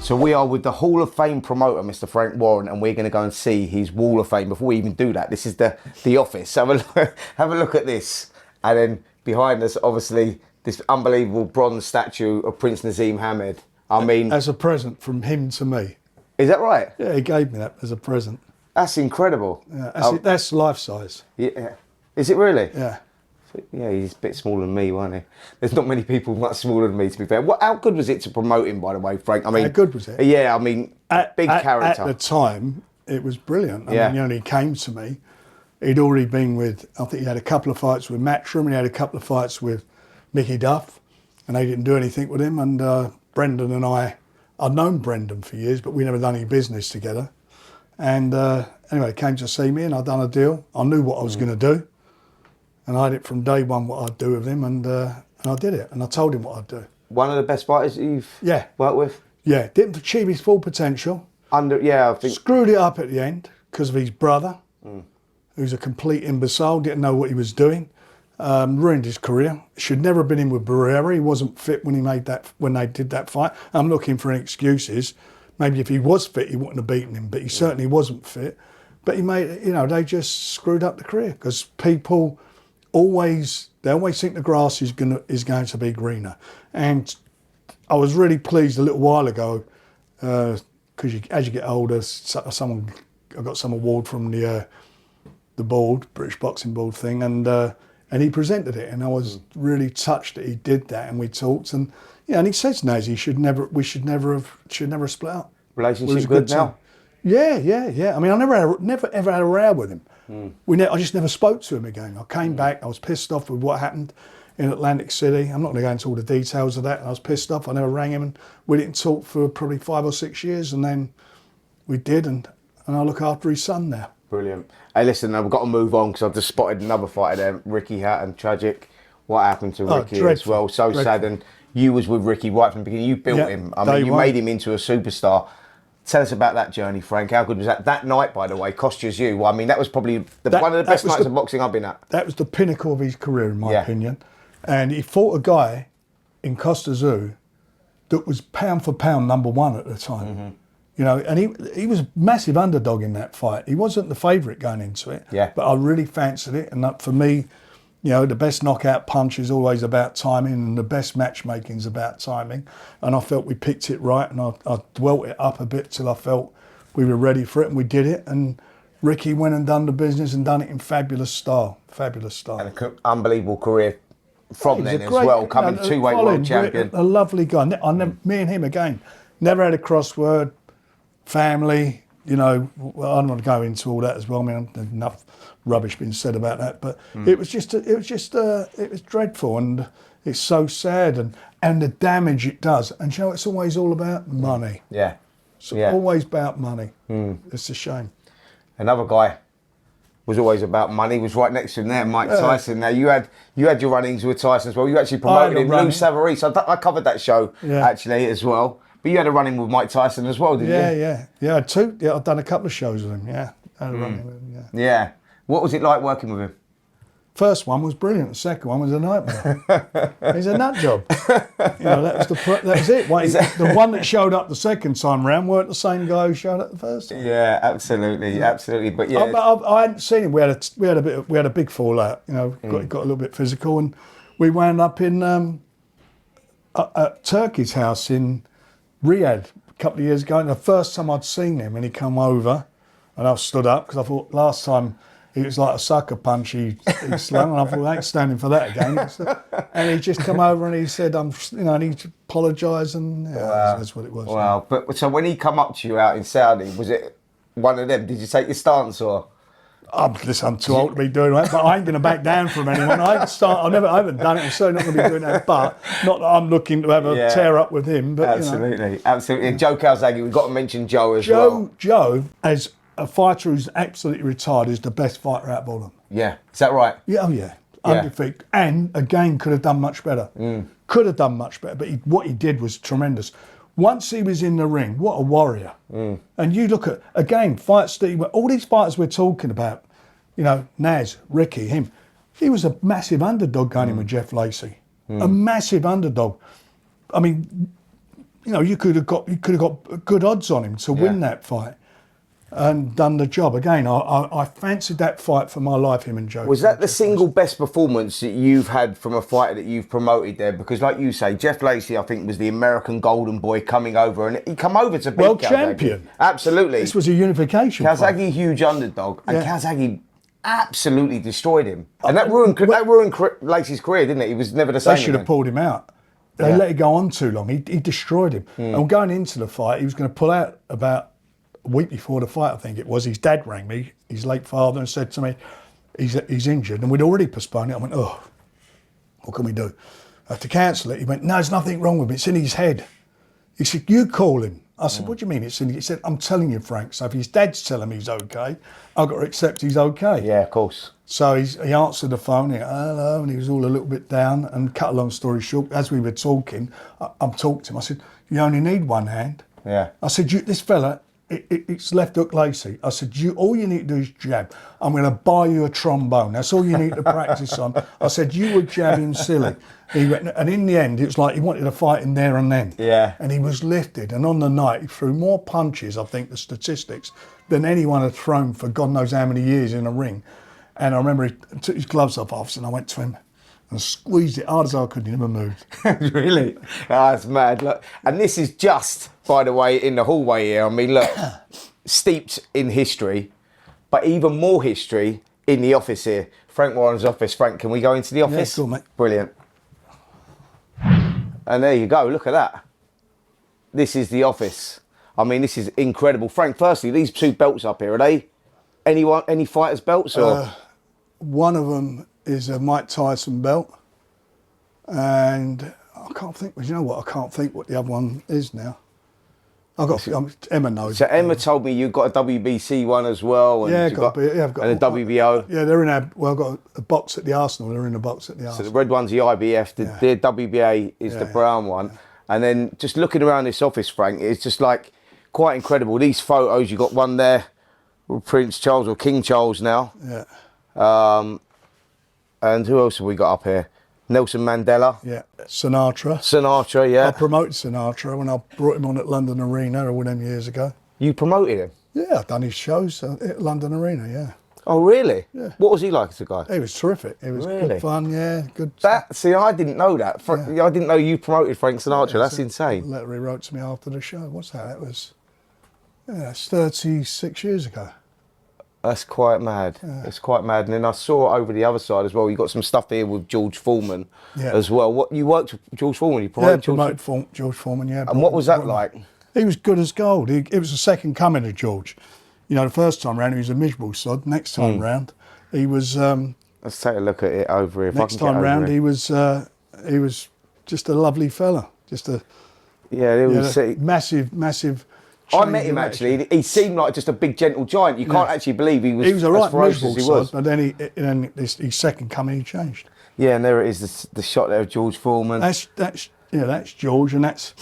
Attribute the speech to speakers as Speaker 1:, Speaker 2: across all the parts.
Speaker 1: So we are with the Hall of Fame promoter, Mr. Frank Warren, and we're going to go and see his Wall of Fame. Before we even do that, this is the office. Have a look at this. And then behind us, obviously, this unbelievable bronze statue of Prince Naseem Hamed. I mean...
Speaker 2: As a present from him to me.
Speaker 1: Is that right?
Speaker 2: Yeah, he gave me that as a present.
Speaker 1: That's incredible.
Speaker 2: Yeah, that's life size.
Speaker 1: Yeah. Is it really?
Speaker 2: Yeah.
Speaker 1: Yeah, he's a bit smaller than me, wasn't he? There's not many people much smaller than me, to be fair. How good was it to promote him, by the way, Frank? I mean,
Speaker 2: how good was it?
Speaker 1: Yeah, I mean, big character.
Speaker 2: At the time, it was brilliant. I mean, he came to me. He'd already been with, I think he had a couple of fights with Matchroom, and he had a couple of fights with Mickey Duff, and they didn't do anything with him. And Brendan and I'd known Brendan for years, but we never done any business together. And anyway, he came to see me, and I'd done a deal. I knew what I was going to do. And I had it from day one what I'd do with him, and I did it. And I told him what I'd do.
Speaker 1: One of the best fighters you've worked with?
Speaker 2: Yeah, didn't achieve his full potential.
Speaker 1: I think...
Speaker 2: Screwed it up at the end because of his brother, who's a complete imbecile, didn't know what he was doing. Ruined his career. Should never have been in with Barrera. He wasn't fit when they did that fight. I'm looking for any excuses. Maybe if he was fit, he wouldn't have beaten him, but he certainly wasn't fit. But he made, they just screwed up the career because people... They always think the grass is going to be greener. And I was really pleased a little while ago because as you get older, I got some award from the board, British Boxing Board thing, and he presented it, and I was really touched that he did that, and we talked, and and he says, Naz, we should never have split up.
Speaker 1: Relationship good now?
Speaker 2: Yeah. I mean, I never ever had a row with him. I just never spoke to him again. I came back, I was pissed off with what happened in Atlantic City. I'm not going to go into all the details of that. I was pissed off. I never rang him, and we didn't talk for probably 5 or 6 years, and then we did, and I look after his son now.
Speaker 1: Brilliant. Hey, listen, we've got to move on because I've just spotted another fighter there, Ricky Hatton, tragic. What happened to Ricky as well? So sad. And you was with Ricky right from the beginning. You built him. I mean, you made him into a superstar. Tell us about that journey, Frank. How good was that? That night, by the way, cost you. Well, I mean, that was probably one of the best nights of boxing I've been at.
Speaker 2: That was the pinnacle of his career, in my opinion. And he fought a guy in Costa Zoo that was pound for pound number one at the time. And he was a massive underdog in that fight. He wasn't the favourite going into it, but I really fancied it. And that, for me, the best knockout punch is always about timing, and the best matchmaking is about timing. And I felt we picked it right, and I dwelt it up a bit till I felt we were ready for it, and we did it. And Ricky went and done the business and done it in fabulous style.
Speaker 1: And an unbelievable career from then as well, coming two-weight world champion.
Speaker 2: A lovely guy. Me and him again, never had a crossword, family. I don't want to go into all that as well. I mean, there's enough rubbish being said about that, but it was dreadful, and it's so sad, and the damage it does. And it's always all about money. It's always about money. It's a shame.
Speaker 1: Another guy was always about money. Was right next to him there, Mike Tyson. Now you had your run-ins with Tyson as well. You actually promoted him, Lou Savary. So I covered that show actually as well. But you had a run-in with Mike Tyson as well, didn't you?
Speaker 2: Yeah. I had two. Yeah, I've done a couple of shows with him. Yeah, I had a run-in with him.
Speaker 1: Yeah. What was it like working with him?
Speaker 2: First one was brilliant. The second one was a nightmare. He's a nut job. That was it. The one that showed up the second time round weren't the same guy who showed up the first time.
Speaker 1: Yeah, absolutely. But yeah,
Speaker 2: I hadn't seen him. We had a big fallout. Got a little bit physical, and we wound up in at Turkey's house in Riyadh a couple of years ago. And the first time I'd seen him, and he come over, and I stood up because I thought last time. It was like a sucker punch he slung, and I thought, I ain't standing for that again. And he just come over and he said, I need to apologise, and that's what it was.
Speaker 1: Wow. But so when he come up to you out in Saudi, was it one of them? Did you take your stance or?
Speaker 2: I'm too old to be doing that, but I ain't going to back down from anyone. I haven't done it. I'm certainly not going to be doing that. But not that I'm looking to have a tear up with him. But
Speaker 1: absolutely. And Joe Calzaghe, we've got to mention Joe as well.
Speaker 2: Joe, as a fighter who's absolutely retired, is the best fighter out of all of them.
Speaker 1: Yeah, is that right?
Speaker 2: Yeah, undefeated. And again, could have done much better. Could have done much better, but what he did was tremendous. Once he was in the ring, what a warrior. And you look at, again, fights that all these fighters we're talking about, Naz, Ricky, him, he was a massive underdog going in with Jeff Lacey. A massive underdog. I mean, you know, you could have got good odds on him to win that fight. And done the job. Again, I fancied that fight for my life, him and Joe.
Speaker 1: Was that the single best performance that you've had from a fighter that you've promoted there? Because like you say, Jeff Lacey, I think, was the American golden boy coming over, and he come over to beat
Speaker 2: world
Speaker 1: Calzaghe.
Speaker 2: champion.
Speaker 1: Absolutely.
Speaker 2: This was a unification
Speaker 1: Calzaghe,
Speaker 2: fight.
Speaker 1: huge underdog, and Calzaghe absolutely destroyed him. And that ruined Lacey's career, didn't it? He was never the same.
Speaker 2: They should have pulled him out. They let it go on too long. He destroyed him. And going into the fight, he was going to pull out about a week before the fight, I think it was. His dad rang me, his late father, and said to me, he's injured. And we'd already postponed it. I went, oh, what can we do? I have to cancel it. He went, no, there's nothing wrong with it. It's in his head. He said, you call him. I said, what do you mean it's in? He said, I'm telling you, Frank. So if his dad's telling me he's okay, I've got to accept he's okay.
Speaker 1: Yeah, of course.
Speaker 2: So he answered the phone, hello, and he was all a little bit down. And cut a long story short, as we were talking, I'm talking to him. I said, you only need one hand.
Speaker 1: Yeah.
Speaker 2: I said, this fella, it's left hook Lacey. I said, all you need to do is jab. I'm going to buy you a trombone. That's all you need to practice on. I said, you were jabbing silly. He went, and in the end, it was like he wanted to fight him there and then.
Speaker 1: Yeah.
Speaker 2: And he was lifted. And on the night, he threw more punches, I think, the statistics, than anyone had thrown for God knows how many years in a ring. And I remember he took his gloves off, and I went to him and squeezed it hard as I could. He never moved.
Speaker 1: Really? Oh, that's mad. Look, and this is just, by the way, in the hallway here. I mean, look, steeped in history, but even more history in the office here. Frank Warren's office. Frank, can we go into the office?
Speaker 2: Yeah, cool, mate.
Speaker 1: Brilliant. And there you go. Look at that. This is the office. I mean, this is incredible. Frank, firstly, these two belts up here, are they any fighters' belts? Or?
Speaker 2: One of them is a Mike Tyson belt, and I can't think. You know what? I can't think what the other one is now. Emma knows.
Speaker 1: So Emma told me you got a WBC one as well. And
Speaker 2: I've got
Speaker 1: and a WBO.
Speaker 2: Yeah, they're in I've got a box at the Arsenal. They're in a box at the Arsenal.
Speaker 1: So the red one's the IBF. The WBA is the brown one. Yeah. And then just looking around this office, Frank, it's just like quite incredible. These photos, you got one there with Prince Charles or King Charles now.
Speaker 2: Yeah. And
Speaker 1: who else have we got up here? Nelson Mandela.
Speaker 2: Yeah. Sinatra,
Speaker 1: yeah.
Speaker 2: I promoted Sinatra when I brought him on at London Arena all them years ago.
Speaker 1: You promoted him?
Speaker 2: Yeah, I've done his shows at London Arena, yeah.
Speaker 1: Oh, really?
Speaker 2: Yeah.
Speaker 1: What was he like as a guy?
Speaker 2: He was terrific. It was good fun, yeah. Good.
Speaker 1: See, I didn't know that. I didn't know you promoted Frank Sinatra. That's insane.
Speaker 2: A letter he wrote to me after the show. What's that? That was, it's 36 years ago.
Speaker 1: That's quite mad. Yeah. It's quite mad. And then I saw over the other side as well, you got some stuff here with George Foreman as well. What, you worked with George Foreman? You promoted
Speaker 2: George Foreman, yeah.
Speaker 1: And what was that like?
Speaker 2: He was good as gold. It was the second coming of George. You know, the first time round he was a miserable sod. Next time round, he was.
Speaker 1: Let's take a look at it over here.
Speaker 2: Next time round, he was just a lovely fella. Just a massive.
Speaker 1: I met him actually. He seemed like just a big gentle giant. You can't actually believe he was.
Speaker 2: He was a right
Speaker 1: miserable
Speaker 2: as he was. But then his second coming, he changed.
Speaker 1: Yeah, and there it is, the shot there of George Foreman.
Speaker 2: That's George, and that's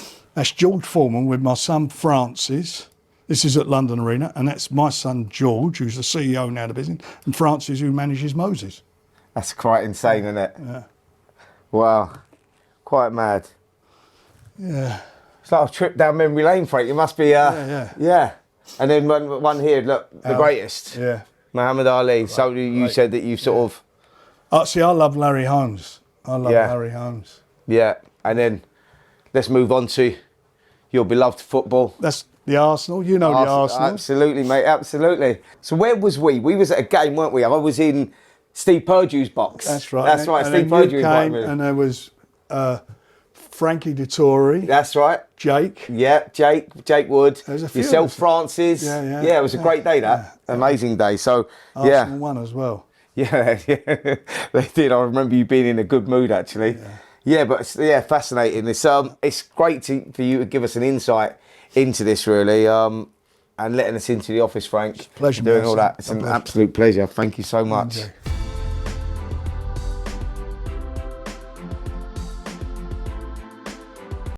Speaker 2: George Foreman with my son Francis. This is at London Arena, and that's my son George, who's the CEO now of the business, and Francis, who manages Moses.
Speaker 1: That's quite insane, isn't it?
Speaker 2: Yeah.
Speaker 1: Wow, quite mad.
Speaker 2: Yeah.
Speaker 1: It's like a trip down memory lane, Frank. It must be, yeah. And then one here, look, the greatest.
Speaker 2: Yeah.
Speaker 1: Muhammad Ali. Right. So you said that you sort of...
Speaker 2: See, I love Larry Holmes. Larry Holmes.
Speaker 1: Yeah, and then let's move on to your beloved football.
Speaker 2: That's the Arsenal. You know the Arsenal.
Speaker 1: Absolutely, mate, absolutely. So where was we? We was at a game, weren't we? I was in Steve Purdue's box.
Speaker 2: That's right.
Speaker 1: That's right, Steve Purdue invited me.
Speaker 2: And there was... Frankie Dettori.
Speaker 1: That's right.
Speaker 2: Jake.
Speaker 1: Yeah, Jake Wood.
Speaker 2: There's a few
Speaker 1: yourself, Francis.
Speaker 2: Yeah,
Speaker 1: it was a great day, that. Yeah. Amazing day. So,
Speaker 2: Arsenal won as well.
Speaker 1: Yeah, they did. I remember you being in a good mood, actually. Yeah, but fascinating. It's great for you to give us an insight into this, really, and letting us into the office, Frank.
Speaker 2: Pleasure.
Speaker 1: Doing all that. It's an absolute pleasure. Thank you so much.